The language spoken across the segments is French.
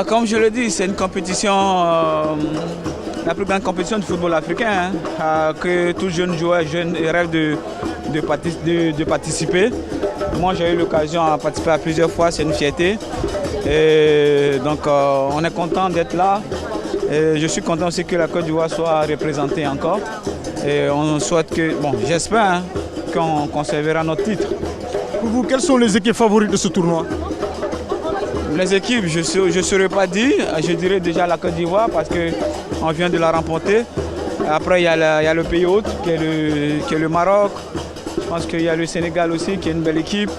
Comme je le dis, c'est une compétition, la plus grande compétition du football africain, que tout jeune joueur rêve de participer. Moi, j'ai eu l'occasion de participer à plusieurs fois, c'est une fierté. Et donc, on est content d'être là. Et je suis content aussi que la Côte d'Ivoire soit représentée encore. Et on souhaite que, bon, j'espère qu'on conservera notre titre. Pour vous, quelles sont les équipes favorites de ce tournoi? Les équipes, je ne saurais pas dire. Je dirais déjà la Côte d'Ivoire parce qu'on vient de la remporter. Après, il y a le pays hôte qui est le Maroc. Je pense qu'il y a le Sénégal aussi qui est une belle équipe.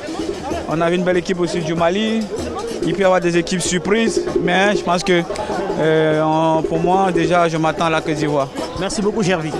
On avait une belle équipe aussi du Mali. Il peut y avoir des équipes surprises. Mais je pense que pour moi, déjà, je m'attends à la Côte d'Ivoire. Merci beaucoup, Gervy.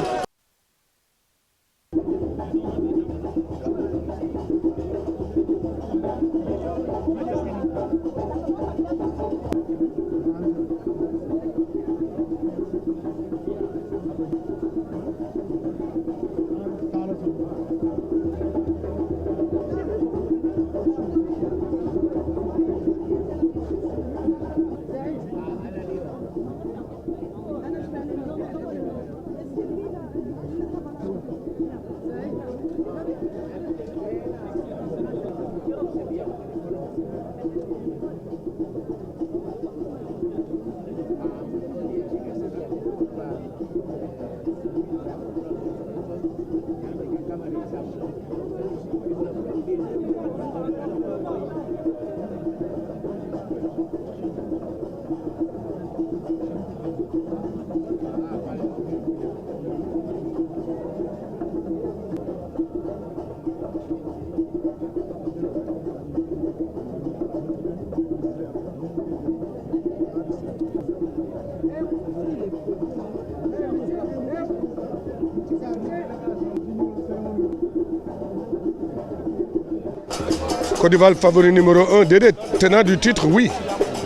Côte d'Ivoire favori numéro 1, déedéet tenant du titre, oui.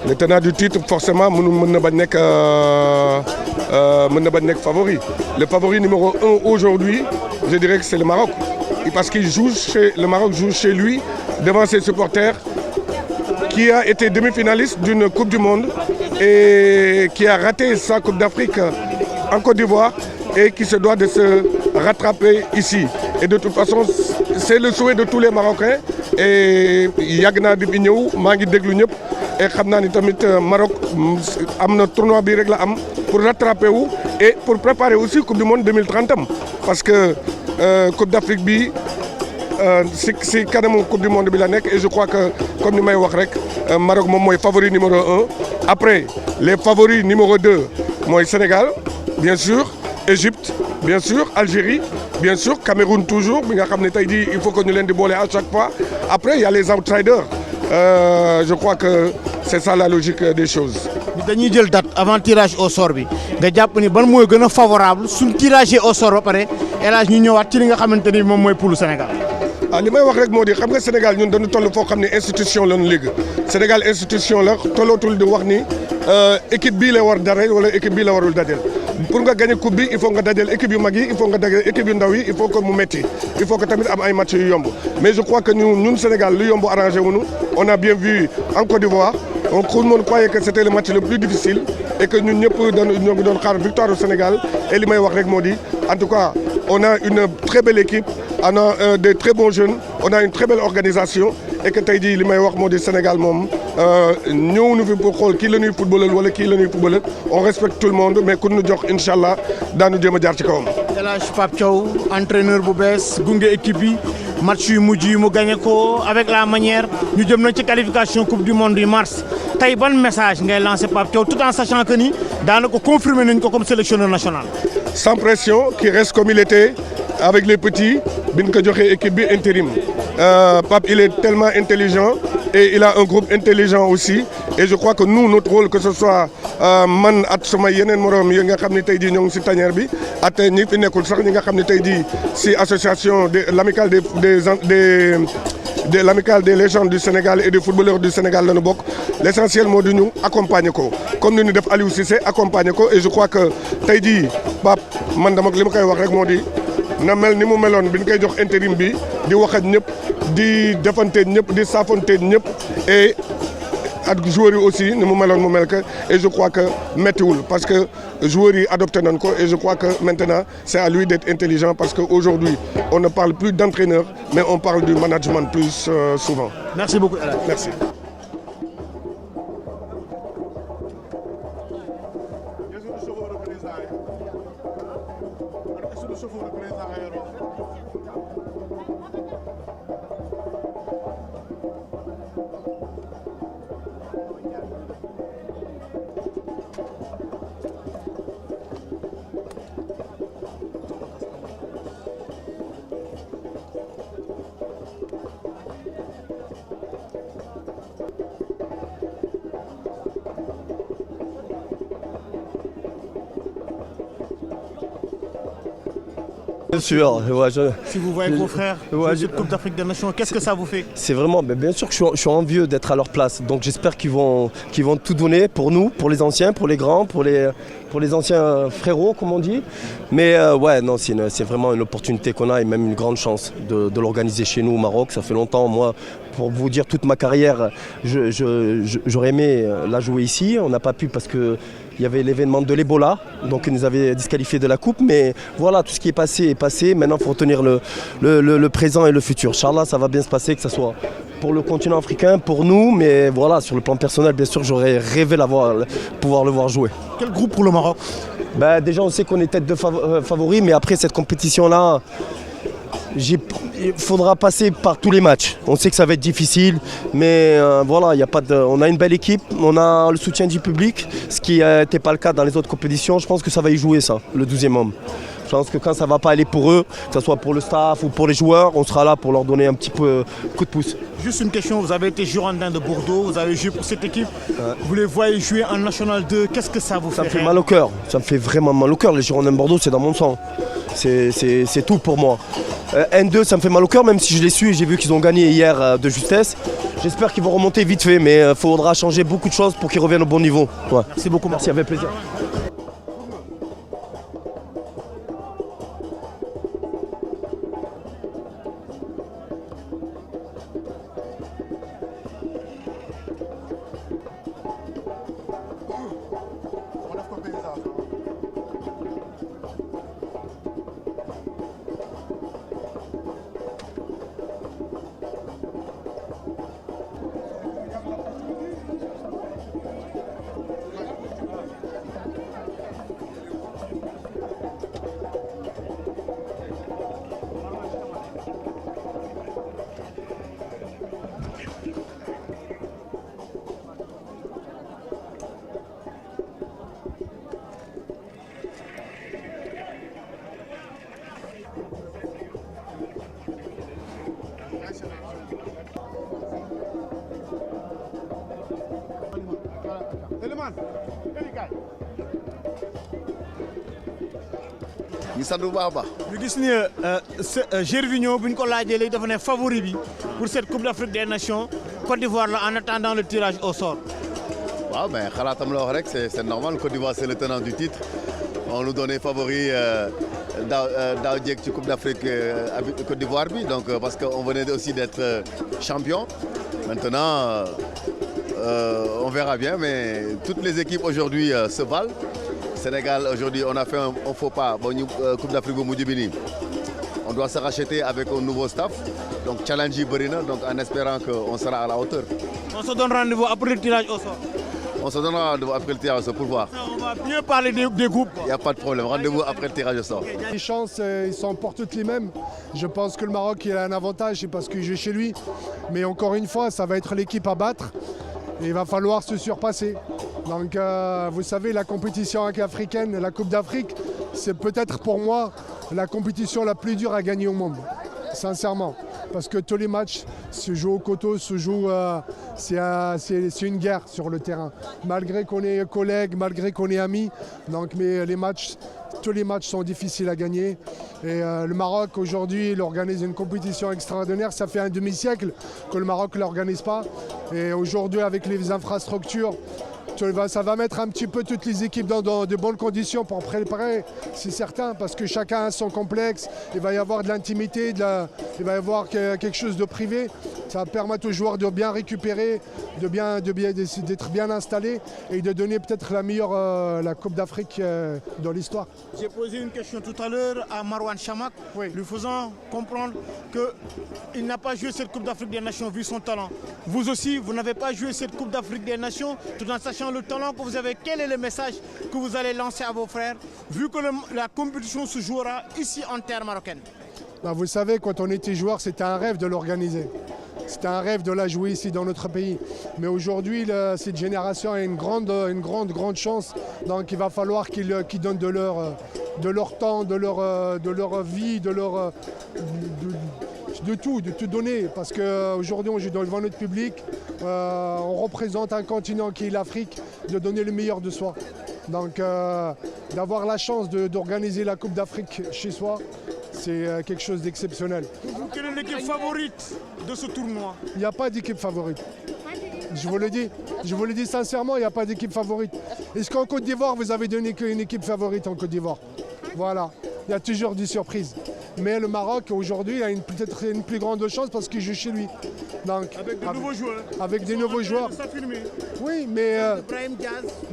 Le tenant du titre, forcément, mën na bañ nekk favori. Le favori numéro 1 aujourd'hui, je dirais que c'est le Maroc. Parce qu'il le Maroc joue chez lui, devant ses supporters, qui a été demi-finaliste d'une Coupe du Monde et qui a raté sa Coupe d'Afrique en Côte d'Ivoire et qui se doit de se rattraper ici. Et de toute façon, c'est le souhait de tous les Marocains. Et yàgg naa di ñëw maa ngi déglu ñëpp et xam naa ni tamit Maroc am na tournoi bi rek la am pour rattraper wu et pour préparer aussi Coupe du Monde 2030 am parce que Coupe d'Afrique bi si kanamu Coupe du Monde bi la nekk et je crois que comme ni may wax rek Maroc moom mooy favori numéro 1. Après les favoris numéro 2 mooy Sénégal bien sûr, Égypte bien sûr, Algérie bien sûr, Cameroun toujours bi nga xam ne tey jii il faut que ñu leen di boole à chaque fois. Après il y a les outsiders. Je crois que c'est ça la logique des choses. dañuy jël date avant tirage au sort bi nga jàpp ni ban mooy gën a favorable suñ tirage au sort ba pare El Hadj ñu ñëwaat ci li nga xamante ni moom mooy poule Sénégal. li may wax rek moo di xam nga Sénégal ñun dañu toll foo xam ne institution la ñu léegi Sénégal institution la tollootul di wax ni équipe bii la war dajeel wala équipe bii la warul dajeel pour nga gagner coupe bi il faut nga dajeel équipe yu mag yi il faut nga dajeel équipe yu ndaw yi il faut que mu metti il faut que tamit am ay match yu yomb mais je crois que ñun Sénégal lu yomb arrangé wuñu on a bien vu en Côte d'Ivoire tout le monde croyait que c'était le match le plus difficile et que ñun ñëpp ñoo ngi doon xaar victoire au Sénégal et li may wax rek moo di en tout cas on a une très belle équipe on a de très bons jeunes on a une très belle organisation et que tey jii li may wax moo di Sénégal moom ñëwuñu fi pour xool kii la ñuy footballal wala kii la ñuy footballal on respecte tout le monde mais ku ñu jox incha allah daanu jéem a jaar ci kawam. El Hadj Pape Thiaw entraîneur bu bees gunge équipe bi match yu mujj yi mu gagné ko avec la manière ñu jëm na ci qualification coupe du monde yu mars tey ban message ngay lancé Pape Thiaw tout en sachant que ni daanaka confirmé nañ ko comme sélectionneur national. Sans pression qui reste comme il était avec les petits bi ñu ko joxee équipe bi intérim Pape il est tellement intelligent et il a un groupe intelligent aussi et je crois que nous notre rôle que ce soit man at sama yeneen morom yi nga xam ne tey jii ñoo ngi si tanière bi at ñi fi nekkul sax ñi nga xam ne tey jii si association de l'amicale de l'amicale des légendes du Sénégal et des footballeurs du Sénégal la ñu bokk l'essentiel moo di ñu accompagner ko comme ni ñu def Aliou Cissé accompagner ko et je crois que tey jii Pape man dama li ma koy wax rek moo di na mel ni mu meloon bi ñu koy jox intérim bi di wax ak ñëpp di defante ñëpp di saafonte ñëpp et ak joueurs yi aussi ni mu meloon mu mel que et je crois que méttiwul parce que joueurs yi adopté nañ ko et je crois que maintenant c'est à lui d'être intelligent parce que aujourd'hui on ne parle plus d'entraîneur mais on parle du management plus souvent. Merci beaucoup. Merci. Bien sûr, ouais, Si vous voyez vos frères jouer cette Coupe d'Afrique des Nations, qu'est-ce que ça vous fait? c'est vraiment, mais bien sûr que je suis envieux d'être à leur place. Donc j'espère qu'ils vont tout donner pour nous, pour les anciens, pour les grands, pour les anciens frérots, comme on dit. Mais ouais, non, c'est vraiment une opportunité qu'on a et même une grande chance de l'organiser chez nous au Maroc. Ça fait longtemps, moi, pour vous dire, toute ma carrière, j'aurais aimé la jouer ici. On n'a pas pu parce que il y avait l'événement de l'Ebola, donc ils nous avaient disqualifiés de la coupe. Mais voilà, tout ce qui est passé est passé. Maintenant, il faut retenir le présent et le futur. Inch'Allah, ça va bien se passer, que ce soit pour le continent africain, pour nous. Mais voilà, sur le plan personnel, bien sûr, j'aurais rêvé pouvoir le voir jouer. Quel groupe pour le Maroc? Ben, déjà, on sait qu'on est tête de favori, mais après cette compétition-là, il faudra passer par tous les matchs. On sait que ça va être difficile, mais voilà, on a une belle équipe, on a le soutien du public, ce qui n'était pas le cas dans les autres compétitions. Je pense que ça va y jouer, ça, le 12e homme. Je pense que quand ça ne va pas aller pour eux, que ce soit pour le staff ou pour les joueurs, on sera là pour leur donner un petit peu coup de pouce. Juste une question, vous avez été Girondin de Bordeaux, vous avez joué pour cette équipe, vous les voyez jouer en National 2, qu'est-ce que ça vous fait? Ça me fait mal au cœur, ça me fait vraiment mal au cœur. Les Girondins de Bordeaux, c'est dans mon sang. C'est tout pour moi. N2, ça me fait mal au cœur, même si je les suis et j'ai vu qu'ils ont gagné hier de justesse. J'espère qu'ils vont remonter vite fait, mais il faudra changer beaucoup de choses pour qu'ils reviennent au bon niveau. Ouais. Merci beaucoup. Merci, avec plaisir. ñu sant bu baax a baax. ñu gis ni Gervinho bu ñu ko laajee léegi dafa ne favori bi pour cette Coupe d'Afrique des Nations Côte d'Ivoire la en attendant le tirage au sort. waaw mais xalaatam la wax rek c'est normal Côte d'Ivoire c'est le tenant du titre on nous donnait favori daaw jéeg ci Coupe d'Afrique Côte d'Ivoire bi donc parce que on venait aussi d'être champion maintenant on verra bien mais toutes les équipes aujourd'hui se valent. Sénégal aujourd'hui on a fait un faux pas ba ñu Coupe d'Afrique bu mujj bi nii on doit se racheter avec un nouveau staff donc challenge yi bëri na donc en espérant que on sera à la hauteur. On se donne rendez-vous après le tirage au sort. On se donnera rendez-vous après le tirage au sort pour voir. On va mieux parler des groupes. Il n'y a pas de problème, rendez-vous après le tirage au sort. Les chances, ils sont pour toutes les mêmes. Je pense que le Maroc il a un avantage, c'est parce qu'il joue chez lui. Mais encore une fois, ça va être l'équipe à battre. Et il va falloir se surpasser. Donc vous savez, la compétition africaine, la Coupe d'Afrique, c'est peut-être pour moi la compétition la plus dure à gagner au monde. Sincèrement. parce que tous les matchs se jouent au coteau, c'est une guerre sur le terrain. Malgré qu'on est collègues, malgré qu'on est amis, donc, mais tous les matchs sont difficiles à gagner. Et le Maroc aujourd'hui, il organise une compétition extraordinaire. Ça fait un demi-siècle que le Maroc ne l'organise pas. Et aujourd'hui, avec les infrastructures, ça va mettre un petit peu toutes les équipes dans de bonnes conditions pour préparer, c'est certain, parce que chacun a son complexe. Il va y avoir de l'intimité, il va y avoir quelque chose de privé. Ça va permettre aux joueurs de bien récupérer, d'être bien installés et de donner peut-être la Coupe d'Afrique dans l'histoire. J'ai posé une question tout à l'heure à Marwan Chamakh, lui faisant comprendre qu'il n'a pas joué cette Coupe d'Afrique des Nations vu son talent. Vous aussi, vous n'avez pas joué cette Coupe d'Afrique des Nations tout en sachant le talent que vous avez. Quel est le message que vous allez lancer à vos frères vu que la compétition se jouera ici en terre marocaine? Vous savez, quand on était joueur, c'était un rêve de l'organiser. C'était un rêve de la jouer ici dans notre pays. Mais aujourd'hui, cette génération a une grande chance. Donc il va falloir qu'ils donnent de leur temps, de leur vie, de tout donner. Parce qu'aujourd'hui, on joue devant notre public. On représente un continent qui est l'Afrique, de donner le meilleur de soi. Donc d'avoir la chance d'organiser la Coupe d'Afrique chez soi, c'est quelque chose d'exceptionnel. Quelle est l'équipe favorite de ce tournoi? Il n'y a pas d'équipe favorite. Je vous le dis sincèrement, il n'y a pas d'équipe favorite. Est-ce qu'en Côte d'Ivoire, vous avez donné qu'une équipe favorite en Côte d'Ivoire? Voilà, il y a toujours des surprises. Mais le Maroc, aujourd'hui, a peut-être une plus grande chance parce qu'il joue chez lui. Donc, avec de nouveaux joueurs. Avec des nouveaux joueurs. Oui, mais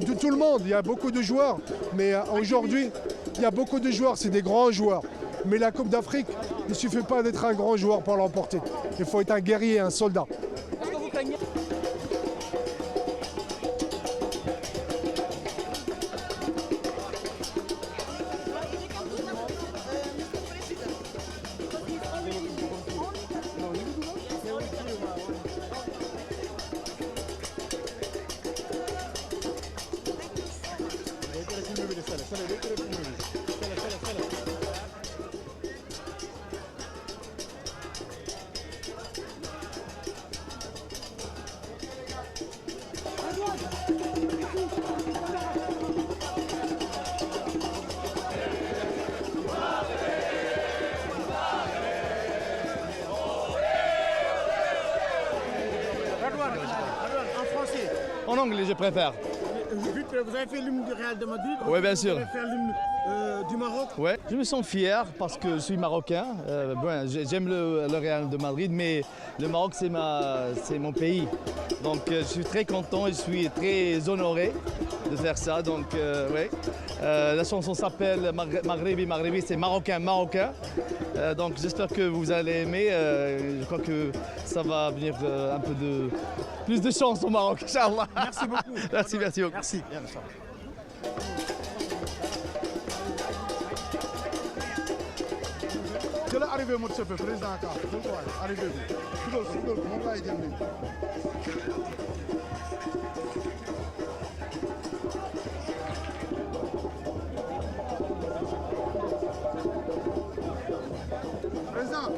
de tout le monde. Il y a beaucoup de joueurs. Mais aujourd'hui, il y a beaucoup de joueurs, c'est des grands joueurs. Mais la Coupe d'Afrique, il ne suffit pas d'être un grand joueur pour l'emporter. Il faut être un guerrier, un soldat. En français. En anglais, je préfère. Vous avez fait l'hymne du Real de Madrid. Oui, bien sûr. Vous allez faire l'hymne du Maroc. Ouais. Je me sens fier parce que je suis marocain. J'aime le Real de Madrid, mais le Maroc, c'est mon pays. Donc, je suis très content et je suis très honoré de faire ça. Donc, ouais. La chanson s'appelle Maghrebi, Maghrebi, c'est marocain, marocain. Donc, j'espère que vous allez aimer. Je crois que ça va venir un peu de plus de chance au Maroc, Inch'Allah. Merci beaucoup. Merci beaucoup. Merci. Je l'ai arrivé, mon chef, président. Arrivé. Président.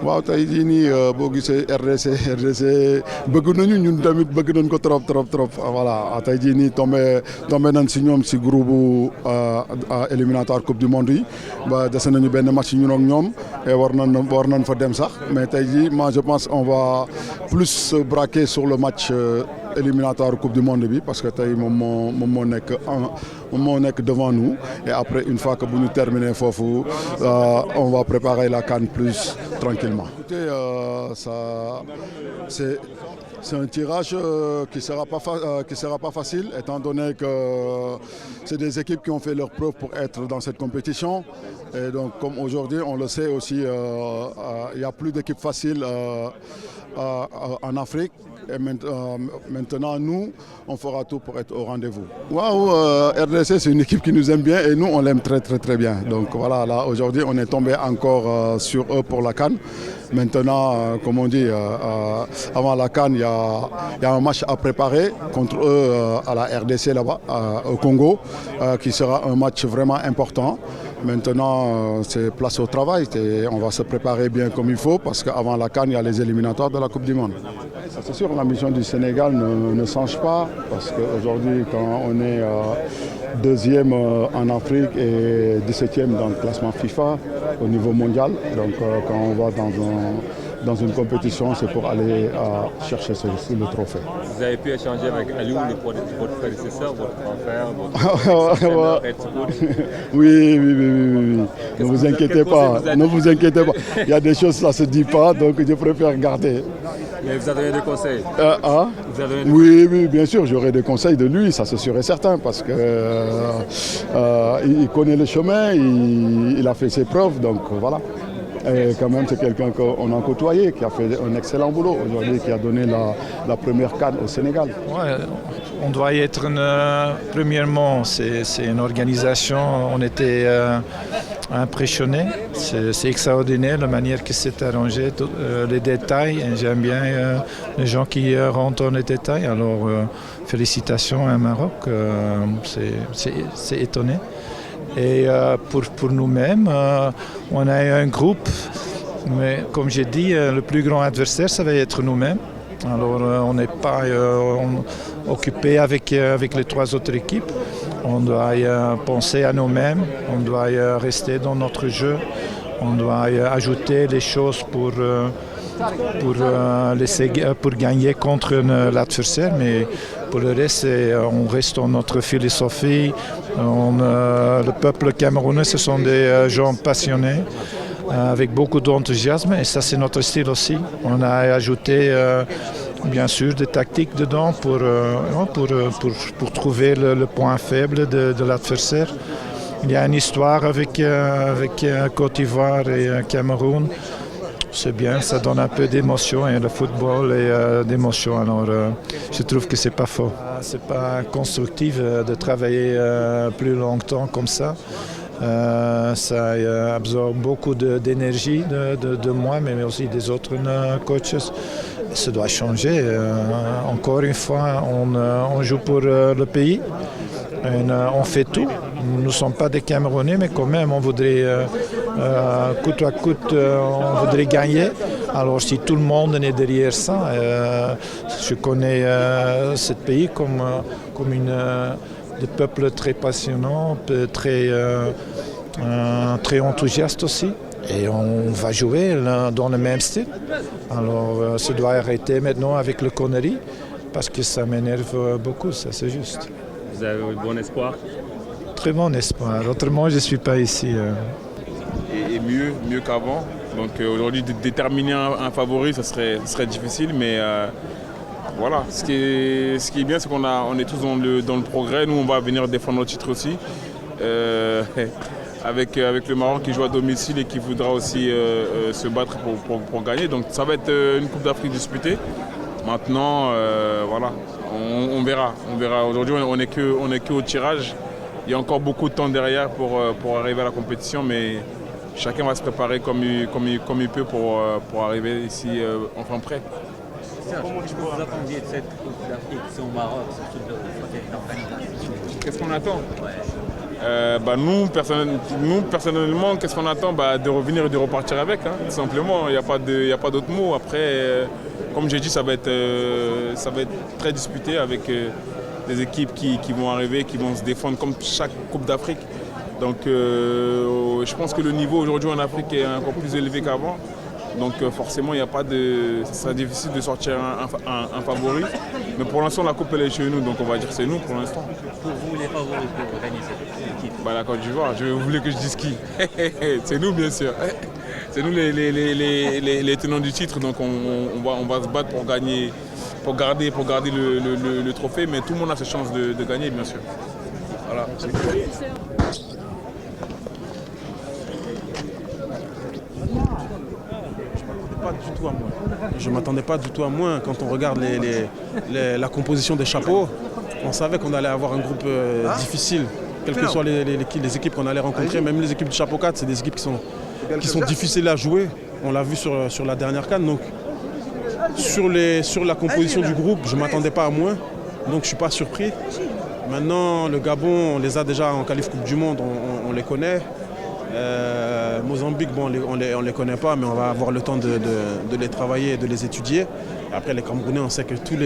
waaw tey jii nii boo gisee RDC bëgg nañu ñun tamit bëgg nañ ko trop voilà tey jii nii tombé nañ si ñoom si groupe éliminatoire coupe du monde yi ba dese nañu benn match ñun ak ñoom et war nañ fa dem sax mais tey jii moi je pense on va plus se braquer sur le match éliminatoire coupe du monde bi parce que tey moom moo nekk devant nous et après une fois que bu ñu terminer foofu on va préparer la CAN plus tranquillement. Écoutez, c'est un tirage qui sera pas facile étant donné que c'est des équipes qui ont fait leur preuve pour être dans cette compétition et donc comme aujourd'hui on le sait aussi il y a plus d'équipes faciles en Afrique. Et maintenant, nous, on fera tout pour être au rendez-vous. Waouh, RDC, c'est une équipe qui nous aime bien et nous, on l'aime très bien. Donc voilà, là, aujourd'hui, on est tombé encore sur eux pour la CAN. Maintenant, comme on dit, avant la CAN, il y a un match à préparer contre eux à la RDC là-bas, au Congo, qui sera un match vraiment important. Maintenant, c'est place au travail. On va se préparer bien comme il faut parce qu'avant la CAN, il y a les éliminatoires de la Coupe du Monde. C'est sûr, la mission du Sénégal ne change pas parce qu'aujourd'hui, quand on est deuxième en Afrique et 17e dans le classement FIFA au niveau mondial, donc quand on va dans une compétition, c'est pour aller chercher le trophée. Vous avez pu échanger avec Aliou, votre prédécesseur, votre grand frère, Oui. Ne vous inquiétez pas. Il y a des choses, ça ne se dit pas, donc je préfère garder. Mais vous avez donné des conseils Oui, bien sûr, j'aurai des conseils de lui, ça c'est sûr et certain, parce qu'il connaît le chemin, il a fait ses preuves, donc voilà. Et quand même, c'est quelqu'un qu'on a côtoyé, qui a fait un excellent boulot aujourd'hui, qui a donné la première CAN au Sénégal. Ouais, on doit y être premièrement, c'est une organisation, on était impressionnés. C'est extraordinaire la manière que c'est arrangé, les détails. J'aime bien les gens qui rentrent dans les détails. Alors, félicitations à Maroc, c'est étonné. Et pour nous-mêmes, on a un groupe, mais comme j'ai dit, le plus grand adversaire, ça va être nous-mêmes. Alors on n'est pas occupé avec les trois autres équipes. On doit penser à nous-mêmes, on doit rester dans notre jeu, on doit ajouter les choses pour gagner contre l'adversaire, mais pour le reste, on reste dans notre philosophie. Le peuple camerounais, ce sont des gens passionnés, avec beaucoup d'enthousiasme, et ça c'est notre style aussi. On a ajouté bien sûr des tactiques dedans pour trouver le point faible de l'adversaire. Il y a une histoire avec Côte d'Ivoire et Cameroun. C'est bien, ça donne un peu d'émotion, et le football est d'émotion, alors je trouve que c'est pas faux. C'est pas constructif de travailler plus longtemps comme ça. Ça absorbe beaucoup d'énergie de moi, mais aussi des autres coachs. Ça doit changer. Encore une fois, on joue pour le pays. On fait tout. Nous ne sommes pas des Camerounais, mais quand même, on voudrait, coûte à coûte, on voudrait gagner. Alors, si tout le monde est derrière ça, je connais ce pays comme des peuples très passionnants, très enthousiastes aussi. Et on va jouer dans le même style. Alors, ça doit arrêter maintenant avec le connerie, parce que ça m'énerve beaucoup, ça c'est juste. Vous avez bon espoir? Très bon espoir, autrement je ne suis pas ici. Et mieux qu'avant. Donc aujourd'hui, déterminer un favori, ce serait difficile, mais voilà. Ce qui est bien, c'est on est tous dans le progrès. Nous, on va venir défendre notre titre aussi. Avec le Maroc qui joue à domicile et qui voudra aussi se battre pour gagner. Donc ça va être une Coupe d'Afrique disputée. Maintenant, voilà, on verra. Aujourd'hui, on n'est que au tirage. Il y a encore beaucoup de temps derrière pour arriver à la compétition, mais chacun va se préparer comme il peut pour arriver ici enfin prêt. Comment vous attendiez cette Coupe d'Afrique au Maroc? Qu'est-ce qu'on attend? Nous, personnellement, qu'est-ce qu'on attend? De revenir et de repartir avec, hein, tout simplement. Il n'y a pas d'autre mot. Après, comme j'ai dit, ça va être très disputé avec des équipes qui vont arriver, qui vont se défendre comme chaque Coupe d'Afrique. Donc je pense que le niveau aujourd'hui en Afrique est encore plus élevé qu'avant. Donc forcément, il n'y a pas de. Ça sera difficile de sortir un favori. Mais pour l'instant, la coupe elle est chez nous, donc on va dire que c'est nous pour l'instant. Pour vous, les favoris pour gagner cette équipe? La Côte d'Ivoire, vous voulez que je dise qui? C'est nous, bien sûr. C'est nous les tenants du titre, donc on va se battre pour gagner, pour garder le trophée. Mais tout le monde a ses chances de gagner, bien sûr. Voilà. Je ne m'attendais pas du tout à moins. Quand on regarde la composition des chapeaux, on savait qu'on allait avoir un groupe difficile, quelles que soient les équipes qu'on allait rencontrer. Même les équipes du chapeau 4, c'est des équipes qui sont difficiles à jouer. On l'a vu sur la dernière CAN. Donc, sur la composition du groupe, je ne m'attendais pas à moins. Donc je ne suis pas surpris. Maintenant, le Gabon, on les a déjà en qualif Coupe du Monde, on les connaît. Mozambique, bon, on les connaît pas, mais on va avoir le temps de les travailler et de les étudier. Après, les Camerounais, on sait que tous